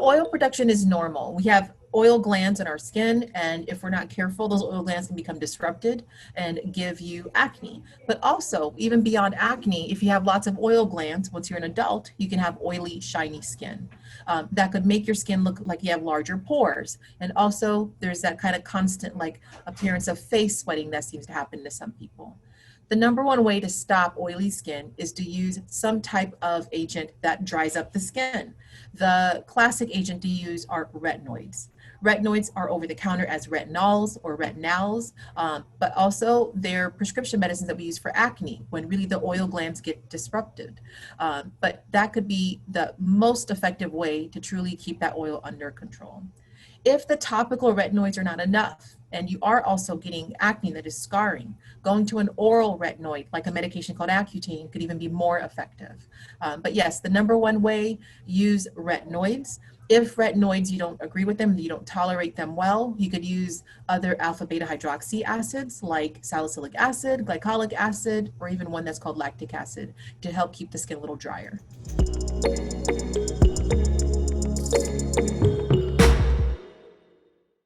oil production is normal. We have oil glands in our skin, and if we're not careful, those oil glands can become disrupted and give you acne. But also, even beyond acne, if you have lots of oil glands, once you're an adult, you can have oily, shiny skin. That could make your skin look like you have larger pores. And also, there's that kind of constant like appearance of face sweating that seems to happen to some people. The number one way to stop oily skin is to use some type of agent that dries up the skin. The classic agent to use are retinoids. Retinoids are over the counter as retinols or retinals, but also they're prescription medicines that we use for acne when really the oil glands get disrupted. But that could be the most effective way to truly keep that oil under control. If the topical retinoids are not enough, and you are also getting acne that is scarring, going to an oral retinoid, like a medication called Accutane, could even be more effective. But yes, the number one way, use retinoids. If retinoids, you don't agree with them, you don't tolerate them well, you could use other alpha beta hydroxy acids like salicylic acid, glycolic acid, or even one that's called lactic acid to help keep the skin a little drier.